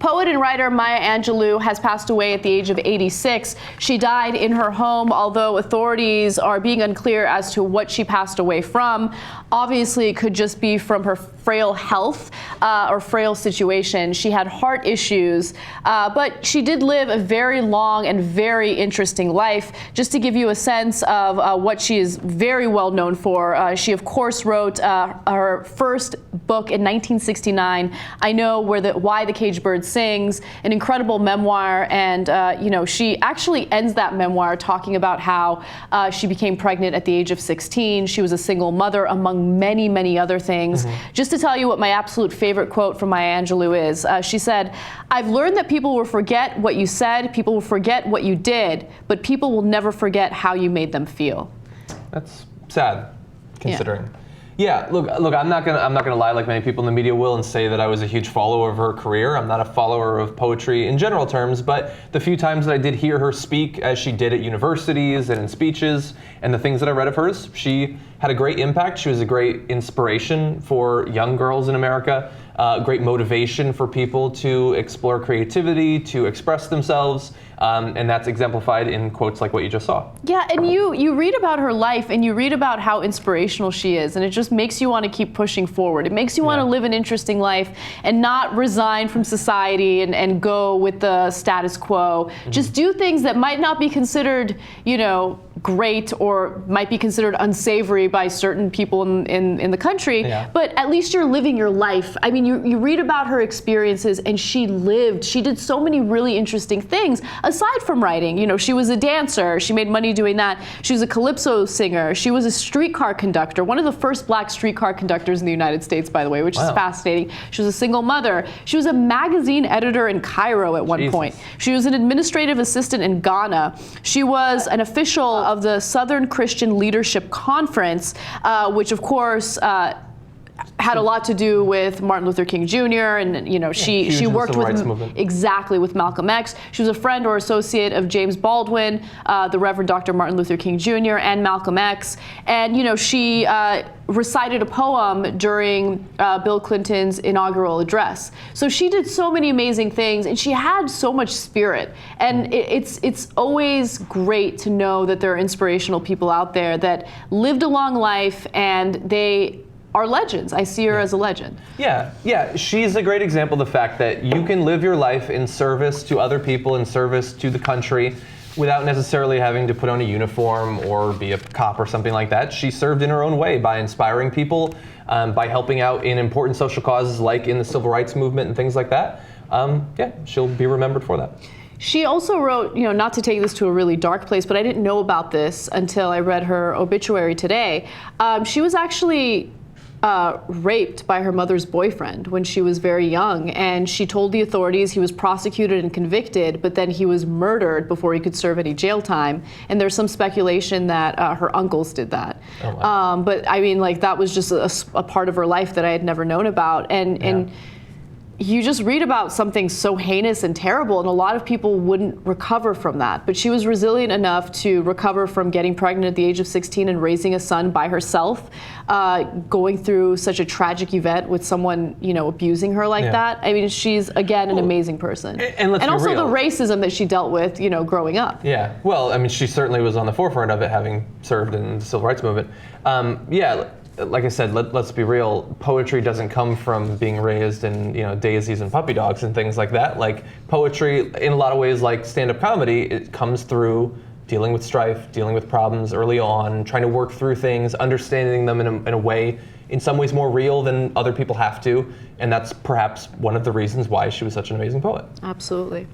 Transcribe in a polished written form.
Poet and writer Maya Angelou has passed away at the age of 86. She died in her home, although authorities are being unclear as to what she passed away from. Obviously, it could just be from her frail health or frail situation. She had heart issues, but she did live a very long and very interesting life. Just to give you a sense of what she is very well known for, she of course wrote her first book in 1969, I Know Why the Caged Bird Sings, an incredible memoir, and she actually ends that memoir talking about how she became pregnant at the age of 16. She was a single mother, among many, many other things. Just to tell you what my absolute favorite quote from Maya Angelou is, she said, "I've learned that people will forget what you said, people will forget what you did, but people will never forget how you made them feel." That's sad, considering. Yeah, look, I'm not gonna lie like many people in the media will and say that I was a huge follower of her career. I'm not a follower of poetry in general terms, but the few times that I did hear her speak, as she did at universities and in speeches, and the things that I read of hers, she had a great impact. She was a great inspiration for young girls in America, great motivation for people to explore creativity, to express themselves, and that's exemplified in quotes like what you just saw. Yeah, and you read about her life and you read about how inspirational she is, and it just makes you want to keep pushing forward. It makes you want to live an interesting life and not resign from society and go with the status quo. Just do things that might not be considered, great, or might be considered unsavory by certain people in the country, but at least you're living your life. I mean, you read about her experiences, and she did so many really interesting things aside from writing. She was a dancer, she made money doing that. She was a calypso singer, she was a streetcar conductor, one of the first black streetcar conductors in the United States, by the way, which is fascinating. She was a single mother. She was a magazine editor in Cairo at one point. She was an administrative assistant in Ghana. She was an official of the Southern Christian Leadership Conference, which of course had a lot to do with Martin Luther King Jr. and she worked with Malcolm X. She was a friend or associate of James Baldwin, the Reverend Dr. Martin Luther King Jr. and Malcolm X, and she recited a poem during Bill Clinton's inaugural address. So she did so many amazing things, and she had so much spirit. And it's always great to know that there are inspirational people out there that lived a long life, and they are legends. I see her as a legend. Yeah, she's a great example of the fact that you can live your life in service to other people, in service to the country, without necessarily having to put on a uniform or be a cop or something like that. She served in her own way by inspiring people, by helping out in important social causes like in the civil rights movement and things like that. She'll be remembered for that. She also wrote, not to take this to a really dark place, but I didn't know about this until I read her obituary today. She was actually raped by her mother's boyfriend when she was very young, and she told the authorities he was prosecuted and convicted, but then he was murdered before he could serve any jail time. And there's some speculation that her uncles did that. Oh, wow. But I mean, that was just a part of her life that I had never known about. And you just read about something so heinous and terrible, and a lot of people wouldn't recover from that. But she was resilient enough to recover from getting pregnant at the age of 16 and raising a son by herself, going through such a tragic event with someone, abusing her like that. I mean, she's, again, an amazing person. And also the racism that she dealt with, growing up. Yeah, well, I mean, she certainly was on the forefront of it, having served in the civil rights movement. Like I said, let's be real. Poetry doesn't come from being raised in daisies and puppy dogs and things like that. Like poetry, in a lot of ways, like stand-up comedy, it comes through dealing with strife, dealing with problems early on, trying to work through things, understanding them in a way, in some ways more real than other people have to, and that's perhaps one of the reasons why she was such an amazing poet. Absolutely.